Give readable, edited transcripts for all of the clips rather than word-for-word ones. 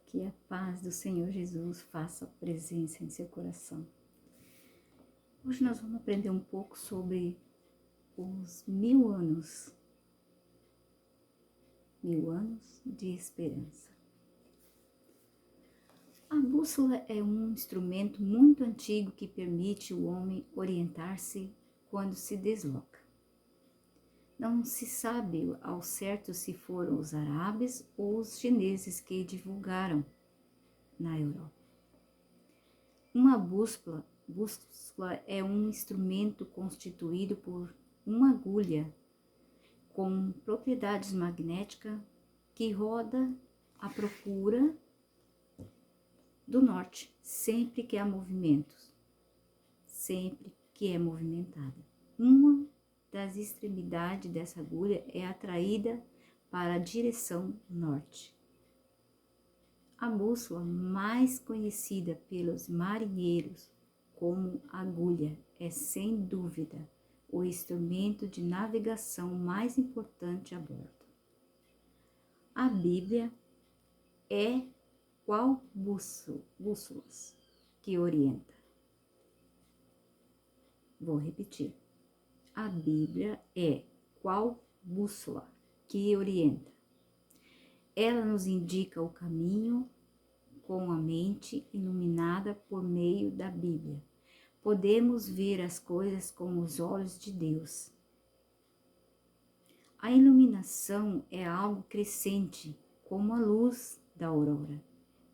Que a paz do Senhor Jesus faça presença em seu coração. Hoje nós vamos aprender um pouco sobre os 1000 anos. 1000 anos de esperança. A bússola é um instrumento muito antigo que permite o homem orientar-se quando se desloca. Não se sabe ao certo se foram os árabes ou os chineses que divulgaram na Europa. Uma bússola é um instrumento constituído por uma agulha com propriedades magnéticas que roda à procura do norte sempre que há movimentos, sempre que é movimentada. Uma das extremidades dessa agulha é atraída para a direção norte. A bússola, mais conhecida pelos marinheiros como agulha, é sem dúvida o instrumento de navegação mais importante a bordo. A Bíblia é qual bússolas que orienta? Vou repetir. A Bíblia é qual bússola que orienta? Ela nos indica o caminho com a mente iluminada por meio da Bíblia. Podemos ver as coisas com os olhos de Deus. A iluminação é algo crescente, como a luz da aurora,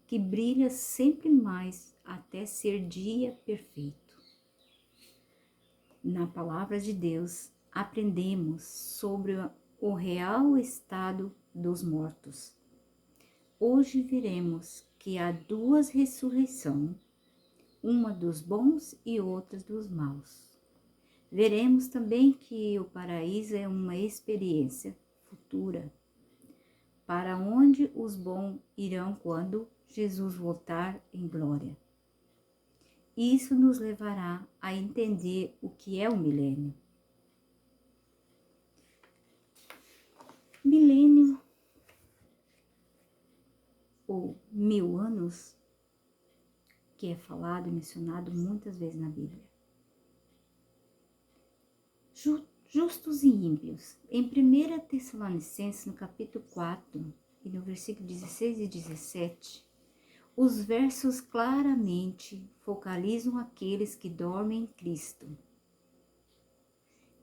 que brilha sempre mais até ser dia perfeito. Na palavra de Deus, aprendemos sobre o real estado dos mortos. Hoje veremos que há duas ressurreições, uma dos bons e outra dos maus. Veremos também que o paraíso é uma experiência futura, para onde os bons irão quando Jesus voltar em glória. Isso nos levará a entender o que é o milênio. Milênio, ou 1000 anos, que é falado e mencionado muitas vezes na Bíblia. Justos e ímpios. Em 1 Tessalonicenses, no capítulo 4, e no versículo 16 e 17, os versos claramente focalizam aqueles que dormem em Cristo,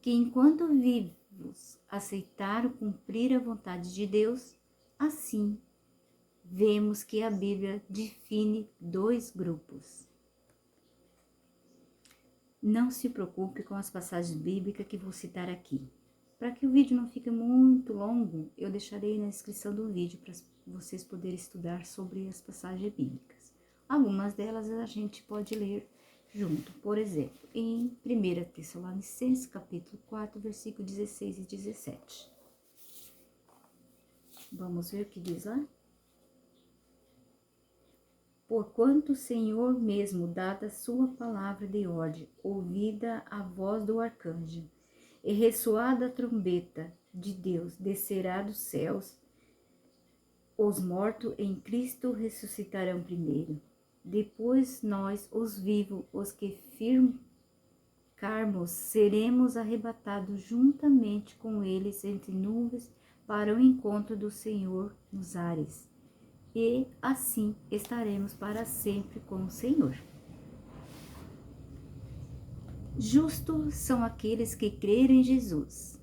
que enquanto vivos aceitaram cumprir a vontade de Deus. Assim, vemos que a Bíblia define dois grupos. Não se preocupe com as passagens bíblicas que vou citar aqui. Para que o vídeo não fique muito longo, eu deixarei na descrição do vídeo para vocês poderem estudar sobre as passagens bíblicas. Algumas delas a gente pode ler junto. Por exemplo, em 1 Tessalonicenses, capítulo 4, versículo 16 e 17. Vamos ver o que diz lá? Porquanto o Senhor mesmo, dada a sua palavra de ordem, ouvida a voz do arcanjo, e ressoada a trombeta de Deus, descerá dos céus. Os mortos em Cristo ressuscitarão primeiro. Depois nós, os vivos, os que ficarmos, seremos arrebatados juntamente com eles entre nuvens para o encontro do Senhor nos ares. E assim estaremos para sempre com o Senhor. Justos são aqueles que creram em Jesus,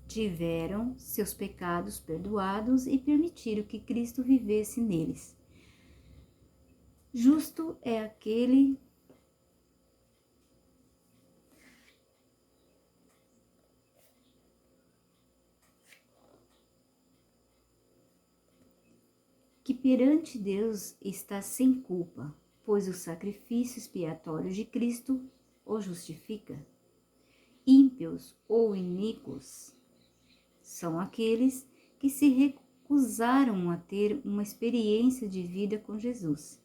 tiveram seus pecados perdoados e permitiram que Cristo vivesse neles. Justo é aquele que perante Deus está sem culpa, pois o sacrifício expiatório de Cristo o justifica. Ímpios ou iníquos são aqueles que se recusaram a ter uma experiência de vida com Jesus.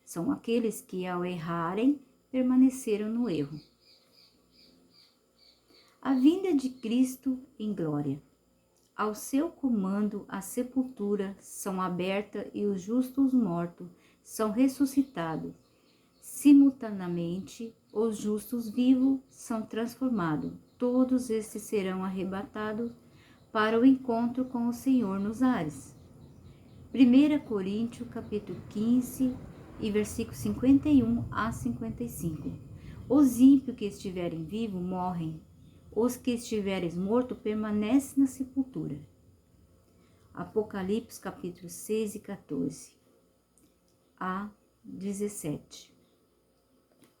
São aqueles que, ao errarem, permaneceram no erro. A vinda de Cristo em glória. Ao seu comando, a sepultura são aberta e os justos mortos são ressuscitados. Simultaneamente, os justos vivos são transformados. Todos estes serão arrebatados para o encontro com o Senhor nos ares. 1 Coríntios, capítulo 15, e versículo 51 a 55. Os ímpios que estiverem vivos morrem, os que estiverem mortos permanecem na sepultura. Apocalipse, capítulo 6 e 14 a 17.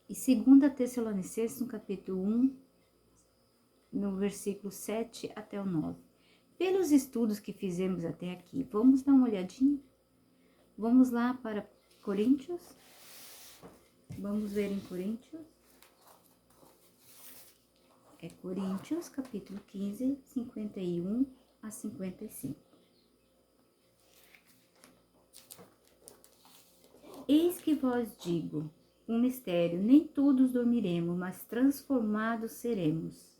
E 2 Tessalonicenses, no capítulo 1, no versículo 7 até o 9. Pelos estudos que fizemos até aqui, vamos dar uma olhadinha? Vamos lá para Coríntios? Vamos ver em Coríntios? É Coríntios, capítulo 15, 51 a 55. Eis que vos digo um mistério, nem todos dormiremos, mas transformados seremos.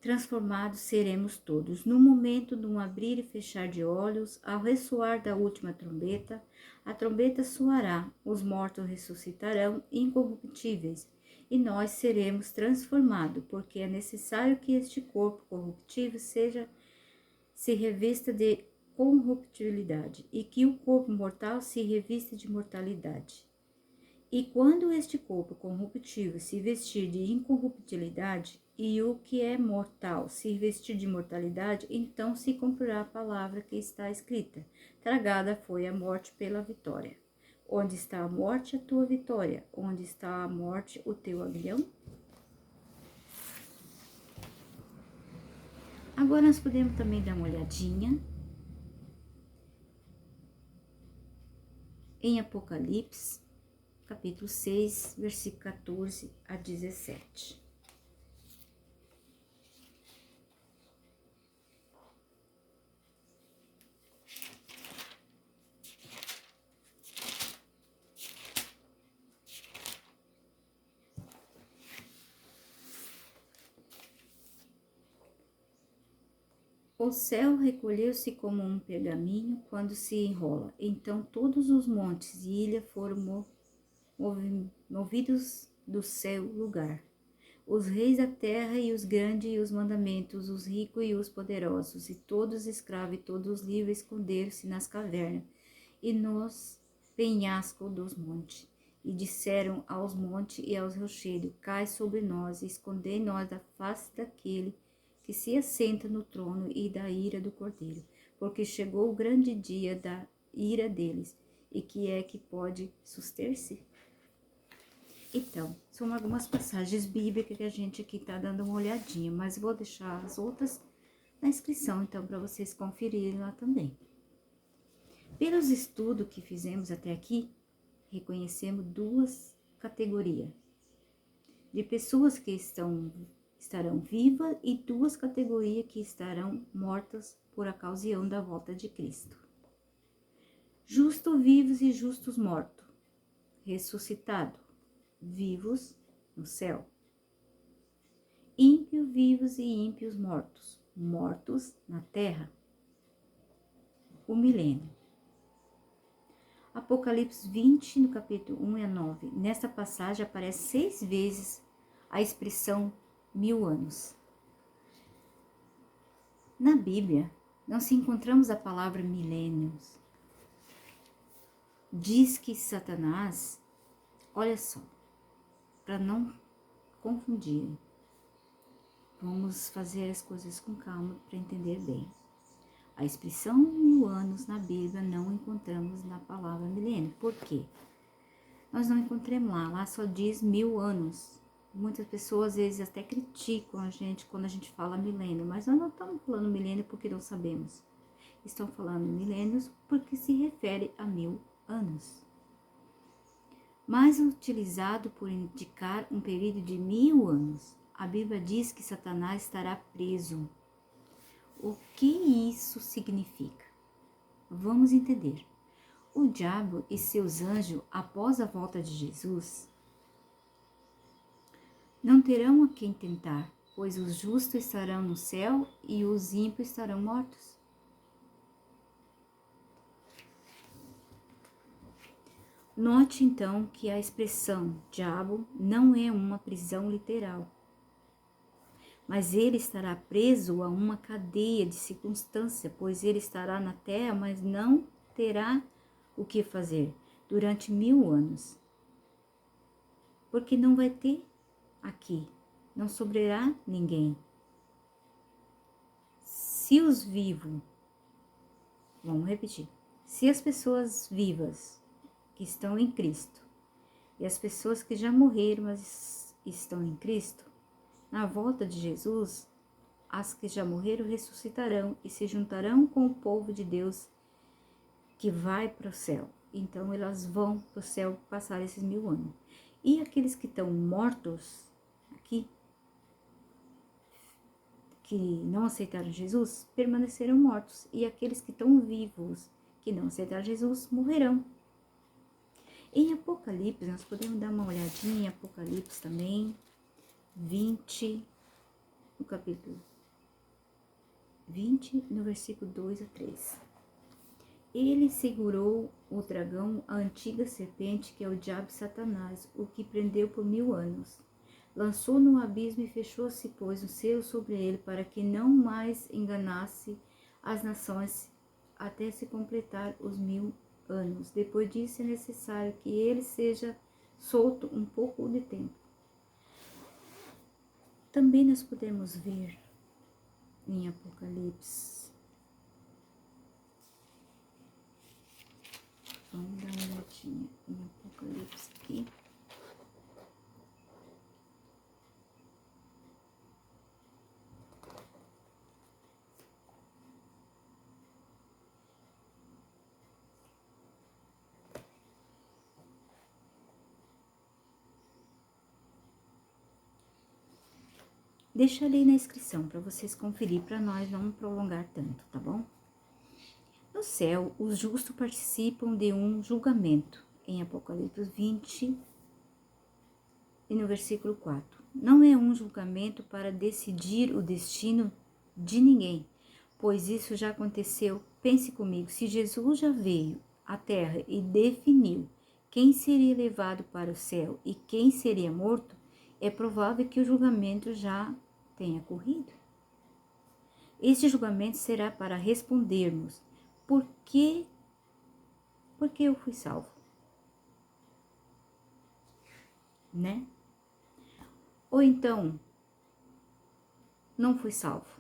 Transformados seremos todos, no momento de um abrir e fechar de olhos, ao ressoar da última trombeta, a trombeta soará, os mortos ressuscitarão incorruptíveis, e nós seremos transformados, porque é necessário que este corpo corruptível se revista de corruptibilidade, e que o corpo mortal se revista de mortalidade. E quando este corpo corruptível se vestir de incorruptibilidade, e o que é mortal se vestir de mortalidade, então se cumprirá a palavra que está escrita: tragada foi a morte pela vitória. Onde está a morte, a tua vitória? Onde está a morte, o teu aguilhão? Agora nós podemos também dar uma olhadinha em Apocalipse, capítulo 6, versículo 14 a 17. O céu recolheu-se como um pergaminho quando se enrola. Então todos os montes e ilhas foram movidos do seu lugar. Os reis da terra e os grandes e os mandamentos, os ricos e os poderosos, e todos os escravos e todos os livres esconderam-se nas cavernas e nos penhascos dos montes. E disseram aos montes e aos rochedos: cai sobre nós e escondei nós da face daquele que se assenta no trono e da ira do Cordeiro, porque chegou o grande dia da ira deles, e que é que pode suster-se? Então, são algumas passagens bíblicas que a gente aqui está dando uma olhadinha, mas vou deixar as outras na inscrição, então, para vocês conferirem lá também. Pelos estudos que fizemos até aqui, reconhecemos duas categorias de pessoas que estarão vivas e duas categorias que estarão mortas por ocasião da volta de Cristo. Justos vivos e justos mortos, ressuscitados, vivos no céu. Ímpios vivos e ímpios mortos, mortos na terra. O milênio. Apocalipse 20, no capítulo 1 a 9. Nesta passagem aparece 6 vezes a expressão 1000 anos. Na Bíblia, não se encontramos a palavra milênios. Diz que Satanás, olha só, para não confundirem, vamos fazer as coisas com calma para entender bem. A expressão 1000 anos na Bíblia não encontramos na palavra milênio. Por quê? Nós não encontramos lá só diz 1000 anos. Muitas pessoas às vezes até criticam a gente quando a gente fala milênio, mas nós não estamos falando milênio porque não sabemos. Estão falando milênios porque se refere a 1000 anos. Mais utilizado por indicar um período de 1000 anos. A Bíblia diz que Satanás estará preso. O que isso significa? Vamos entender. O diabo e seus anjos, após a volta de Jesus, não terão a quem tentar, pois os justos estarão no céu e os ímpios estarão mortos. Note então que a expressão diabo não é uma prisão literal, mas ele estará preso a uma cadeia de circunstância, pois ele estará na terra, mas não terá o que fazer durante 1000 anos. Porque não vai ter aqui, não sobrará ninguém. Se os vivos, vamos repetir, se as pessoas vivas que estão em Cristo e as pessoas que já morreram, mas estão em Cristo, na volta de Jesus, as que já morreram ressuscitarão e se juntarão com o povo de Deus que vai para o céu. Então elas vão para o céu passar esses 1000 anos. E aqueles que estão mortos aqui, que não aceitaram Jesus, permaneceram mortos. E aqueles que estão vivos, que não aceitaram Jesus, morrerão. Em Apocalipse, nós podemos dar uma olhadinha em Apocalipse também, 20, no capítulo 20, no versículo 2 a 3. Ele segurou o dragão, a antiga serpente, que é o diabo e Satanás, o que prendeu por 1000 anos. Lançou no abismo e fechou-se, pois, o selo sobre ele, para que não mais enganasse as nações, até se completar os 1000 anos. Depois disso é necessário que ele seja solto um pouco de tempo. Também nós podemos ver em Apocalipse. Vamos dar uma olhadinha em Apocalipse aqui. Deixarei na inscrição para vocês conferir, para nós não prolongar tanto, tá bom? No céu, os justos participam de um julgamento, em Apocalipse 20 e no versículo 4. Não é um julgamento para decidir o destino de ninguém, pois isso já aconteceu. Pense comigo, se Jesus já veio à terra e definiu quem seria levado para o céu e quem seria morto, é provável que o julgamento já tenha ocorrido. Este julgamento será para respondermos por que eu fui salvo, né? Ou então, não fui salvo.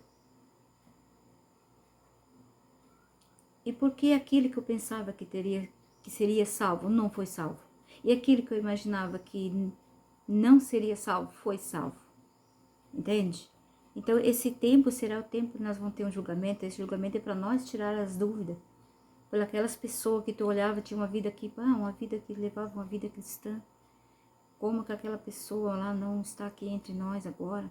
E por que aquele que eu pensava que seria salvo não foi salvo? E aquele que eu imaginava que não seria salvo foi salvo. Entende? Então, esse tempo será o tempo que nós vamos ter um julgamento. Esse julgamento é para nós tirar as dúvidas. Por aquelas pessoas que tu olhava, tinha uma vida uma vida que levava uma vida cristã. Como que aquela pessoa lá não está aqui entre nós agora?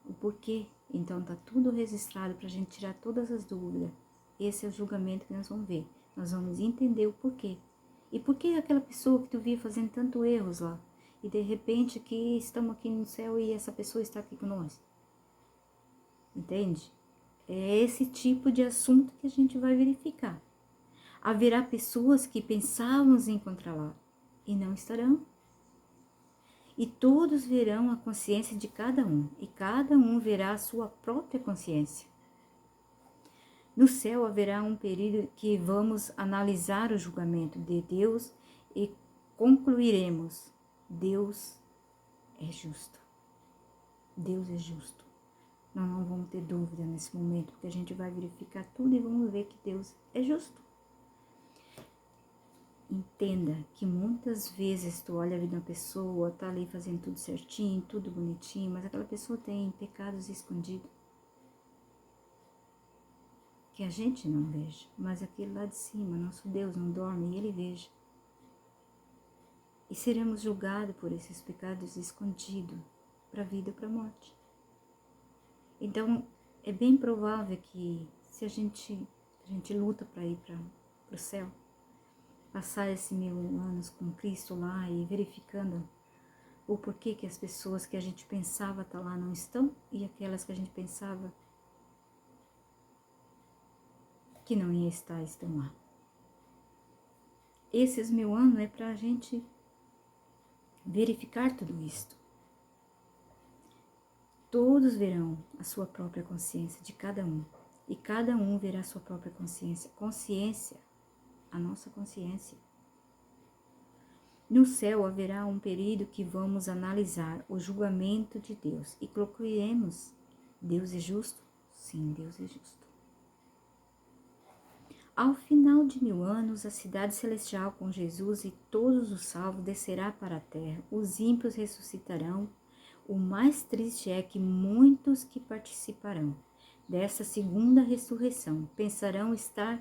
O porquê? Então, tá tudo registrado para a gente tirar todas as dúvidas. Esse é o julgamento que nós vamos ver. Nós vamos entender o porquê. E por que aquela pessoa que tu via fazendo tanto erros lá? E de repente aqui estamos aqui no céu e essa pessoa está aqui com nós. Entende? É esse tipo de assunto que a gente vai verificar. Haverá pessoas que pensávamos em encontrar lá e não estarão. E todos verão a consciência de cada um, e cada um verá a sua própria consciência. No céu haverá um período que vamos analisar o julgamento de Deus e concluiremos: Deus é justo. Deus é justo. Nós não vamos ter dúvida nesse momento, porque a gente vai verificar tudo e vamos ver que Deus é justo. Entenda que muitas vezes tu olha a vida de uma pessoa, tá ali fazendo tudo certinho, tudo bonitinho, mas aquela pessoa tem pecados escondidos que a gente não veja, mas aquele lá de cima, nosso Deus não dorme e ele veja. E seremos julgados por esses pecados escondidos para a vida e para a morte. Então, é bem provável que se a gente luta para ir para o céu, passar esses 1000 anos com Cristo lá e verificando o porquê que as pessoas que a gente pensava estar lá não estão e aquelas que a gente pensava que não ia estar, estão lá. Esses 1000 anos é para a gente verificar tudo isto. Todos verão a sua própria consciência de cada um. E cada um verá a sua própria consciência. Consciência, a nossa consciência. No céu haverá um período que vamos analisar o julgamento de Deus e concluiremos: Deus é justo? Sim, Deus é justo. Ao final de 1000 anos, a cidade celestial com Jesus e todos os salvos descerá para a terra. Os ímpios ressuscitarão. O mais triste é que muitos que participarão dessa segunda ressurreição pensarão estar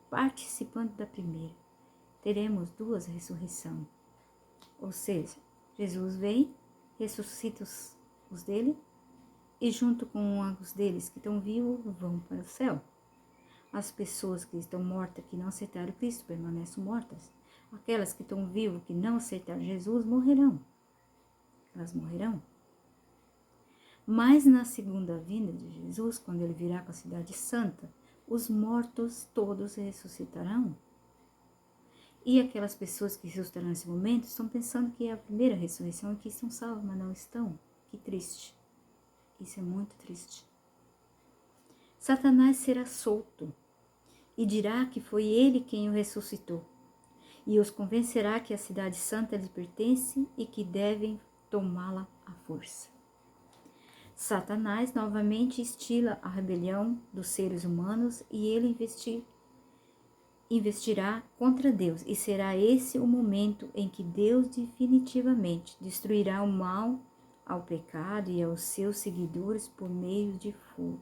participando da primeira. Teremos 2 ressurreições. Ou seja, Jesus vem, ressuscita os dele e junto com os deles que estão vivos vão para o céu. As pessoas que estão mortas, que não aceitaram Cristo, permanecem mortas. Aquelas que estão vivas, que não aceitaram Jesus, morrerão. Elas morrerão. Mas na segunda vinda de Jesus, quando ele virá com a cidade santa, os mortos todos ressuscitarão. E aquelas pessoas que ressuscitarão nesse momento estão pensando que é a primeira ressurreição e que estão salvas, mas não estão. Que triste. Isso é muito triste. Satanás será solto e dirá que foi ele quem o ressuscitou. E os convencerá que a cidade santa lhes pertence e que devem tomá-la à força. Satanás novamente instila a rebelião dos seres humanos e ele investirá contra Deus, e será esse o momento em que Deus definitivamente destruirá o mal ao pecado e aos seus seguidores por meio de fogo.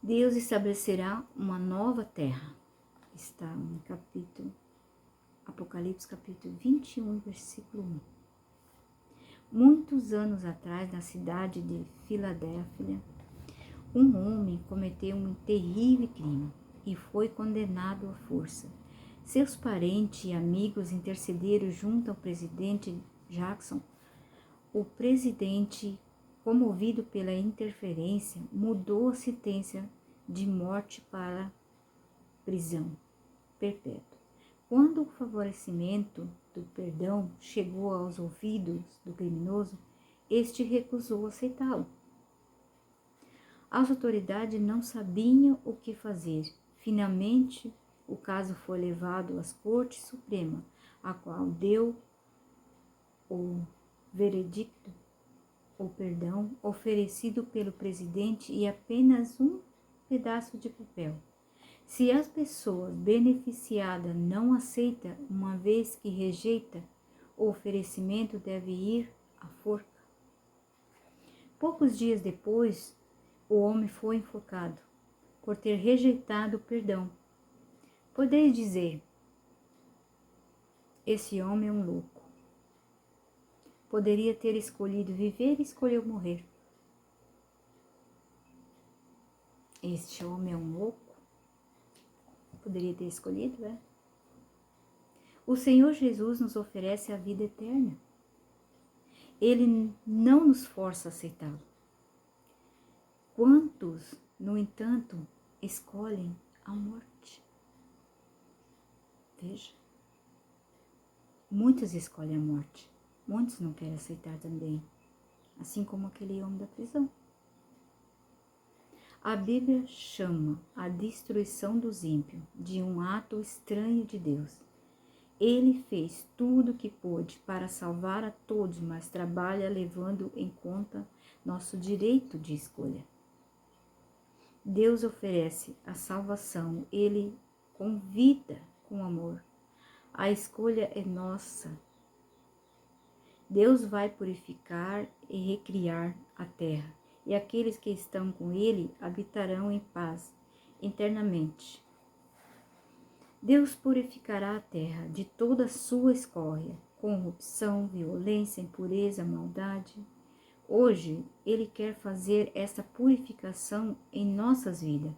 Deus estabelecerá uma nova terra. Está no Apocalipse capítulo 21, versículo 1. Muitos anos atrás, na cidade de Filadélfia, um homem cometeu um terrível crime e foi condenado à força. Seus parentes e amigos intercederam junto ao presidente Jackson. O presidente, comovido pela interferência, mudou a sentença de morte para prisão perpétua. Quando o favorecimento do perdão chegou aos ouvidos do criminoso, este recusou aceitá-lo. As autoridades não sabiam o que fazer. Finalmente, o caso foi levado às Cortes Suprema, a qual deu o veredicto, o perdão oferecido pelo presidente e apenas um pedaço de papel. Se as pessoas beneficiadas não aceitam, uma vez que rejeita, o oferecimento deve ir à forca. Poucos dias depois, o homem foi enforcado por ter rejeitado o perdão. Podeis dizer: esse homem é um louco. Poderia ter escolhido viver e escolheu morrer. Este homem é um louco. Poderia ter escolhido, é? O Senhor Jesus nos oferece a vida eterna. Ele não nos força a aceitá-lo. Quantos, no entanto, escolhem a morte? Veja. Muitos escolhem a morte. Muitos não querem aceitar também. Assim como aquele homem da prisão. A Bíblia chama a destruição dos ímpios de um ato estranho de Deus. Ele fez tudo o que pôde para salvar a todos, mas trabalha levando em conta nosso direito de escolha. Deus oferece a salvação, Ele convida com amor. A escolha é nossa. Deus vai purificar e recriar a terra. E aqueles que estão com ele habitarão em paz eternamente. Deus purificará a terra de toda a sua escória, corrupção, violência, impureza, maldade. Hoje, Ele quer fazer essa purificação em nossas vidas.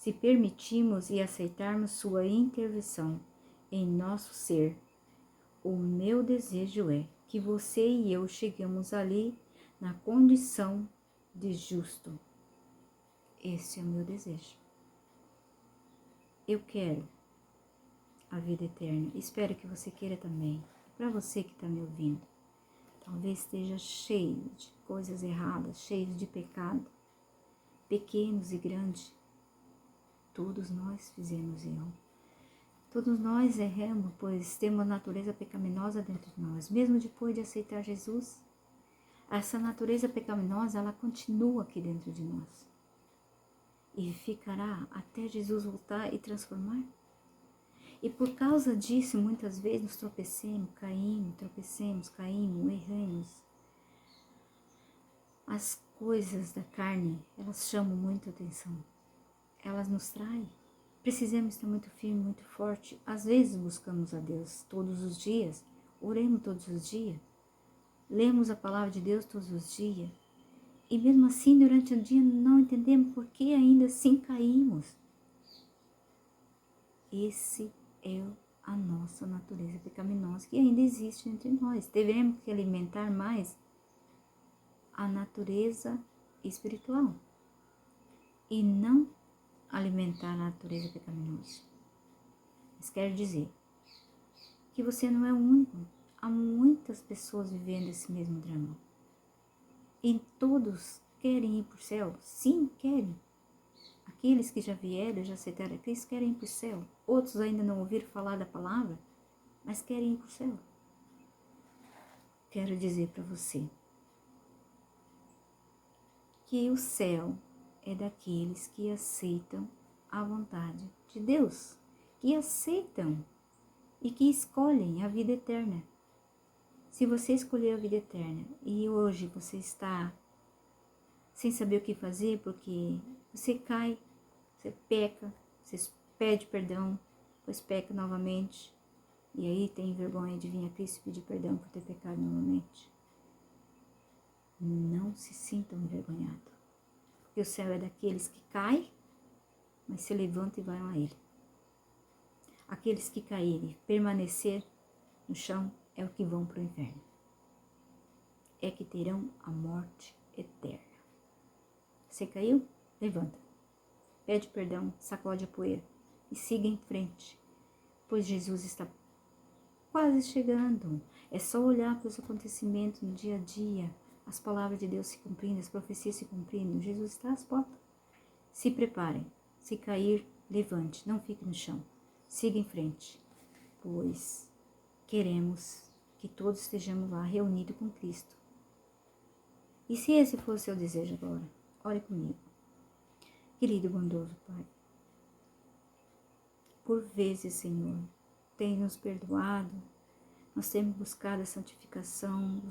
se permitirmos e aceitarmos sua intervenção em nosso ser. O meu desejo é que você e eu cheguemos ali na condição de justo. Esse é o meu desejo. Eu quero a vida eterna. Espero que você queira também. Para você que está me ouvindo, talvez esteja cheio de coisas erradas, cheio de pecado, pequenos e grandes. Todos nós fizemos erro. Todos nós erramos, pois temos a natureza pecaminosa dentro de nós. Mesmo depois de aceitar Jesus, essa natureza pecaminosa, ela continua aqui dentro de nós. E ficará até Jesus voltar e transformar. E por causa disso, muitas vezes nos tropecemos, caímos, erramos. As coisas da carne, elas chamam muita atenção. Elas nos traem. Precisamos estar muito firme, muito forte. Às vezes buscamos a Deus todos os dias, oremos todos os dias, lemos a palavra de Deus todos os dias. E mesmo assim, durante o dia, não entendemos por que ainda assim caímos. Esse é a nossa natureza pecaminosa que ainda existe entre nós. Devemos que alimentar mais a natureza espiritual e não alimentar a natureza pecaminosa. Isso quer dizer que você não é o único. Há muitas pessoas vivendo esse mesmo drama. E todos querem ir para o céu? Sim, querem. Aqueles que já vieram, já aceitaram a Cristo, querem ir para o céu. Outros ainda não ouviram falar da palavra, mas querem ir para o céu. Quero dizer para você que o céu é daqueles que aceitam a vontade de Deus, que aceitam e que escolhem a vida eterna. Se você escolheu a vida eterna e hoje você está sem saber o que fazer porque você cai, você peca, você pede perdão, depois peca novamente e aí tem vergonha de vir a Cristo e pedir perdão por ter pecado novamente. Não se sintam envergonhados, porque o céu é daqueles que caem, mas se levantam e vão a Ele. Aqueles que caírem, permanecer no chão, é o que vão para o inferno. É que terão a morte eterna. Você caiu? Levanta. Pede perdão, sacode a poeira e siga em frente, pois Jesus está quase chegando. É só olhar para os acontecimentos no dia a dia, as palavras de Deus se cumprindo, as profecias se cumprindo. Jesus está às portas. Se preparem. Se cair, levante, não fique no chão. Siga em frente, pois queremos que todos estejamos lá reunidos com Cristo. E se esse for o seu desejo agora, ore comigo. Querido e bondoso Pai, por vezes, Senhor, tem nos perdoado, nós temos buscado a santificação,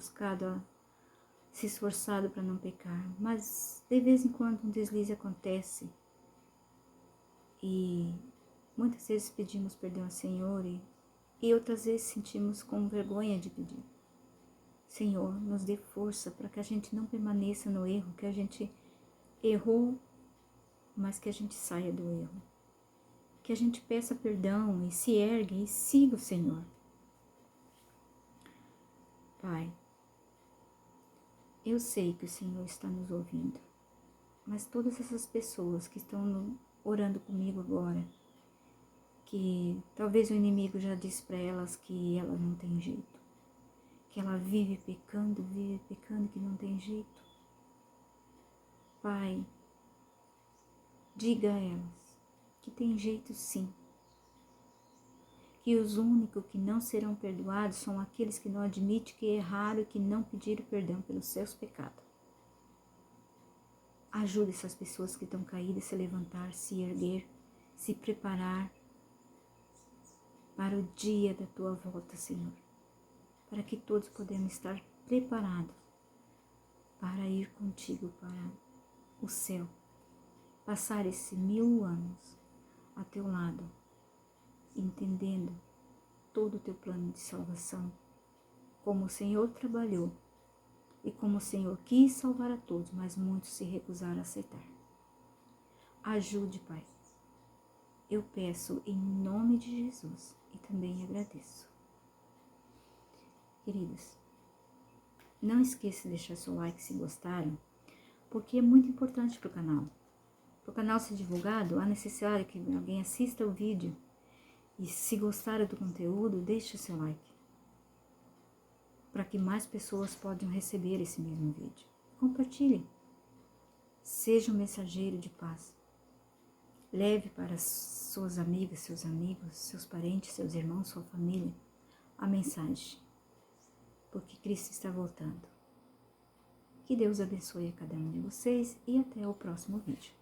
se esforçado para não pecar, mas de vez em quando um deslize acontece e muitas vezes pedimos perdão ao Senhor e outras vezes sentimos com vergonha de pedir. Senhor, nos dê força para que a gente não permaneça no erro, que a gente errou, mas que a gente saia do erro. Que a gente peça perdão e se ergue e siga o Senhor. Pai, eu sei que o Senhor está nos ouvindo, mas todas essas pessoas que estão orando comigo agora, que talvez o inimigo já disse para elas que ela não tem jeito, que ela vive pecando, que não tem jeito. Pai, diga a elas que tem jeito sim, que os únicos que não serão perdoados são aqueles que não admitem que erraram e que não pediram perdão pelos seus pecados. Ajude essas pessoas que estão caídas a se levantar, se erguer, se preparar para o dia da tua volta, Senhor, para que todos podemos estar preparados para ir contigo para o céu, passar esses 1000 anos a teu lado, entendendo todo o teu plano de salvação, como o Senhor trabalhou e como o Senhor quis salvar a todos, mas muitos se recusaram a aceitar. Ajude, Pai, eu peço em nome de Jesus e também agradeço. Queridas, não esqueça de deixar seu like se gostaram, porque é muito importante para o canal. Para o canal ser divulgado, há necessidade que alguém assista o vídeo e, se gostaram do conteúdo, deixe seu like, para que mais pessoas possam receber esse mesmo vídeo. Compartilhe. Seja um mensageiro de paz. Leve para suas amigas, seus amigos, seus parentes, seus irmãos, sua família, a mensagem, porque Cristo está voltando. Que Deus abençoe a cada um de vocês e até o próximo vídeo.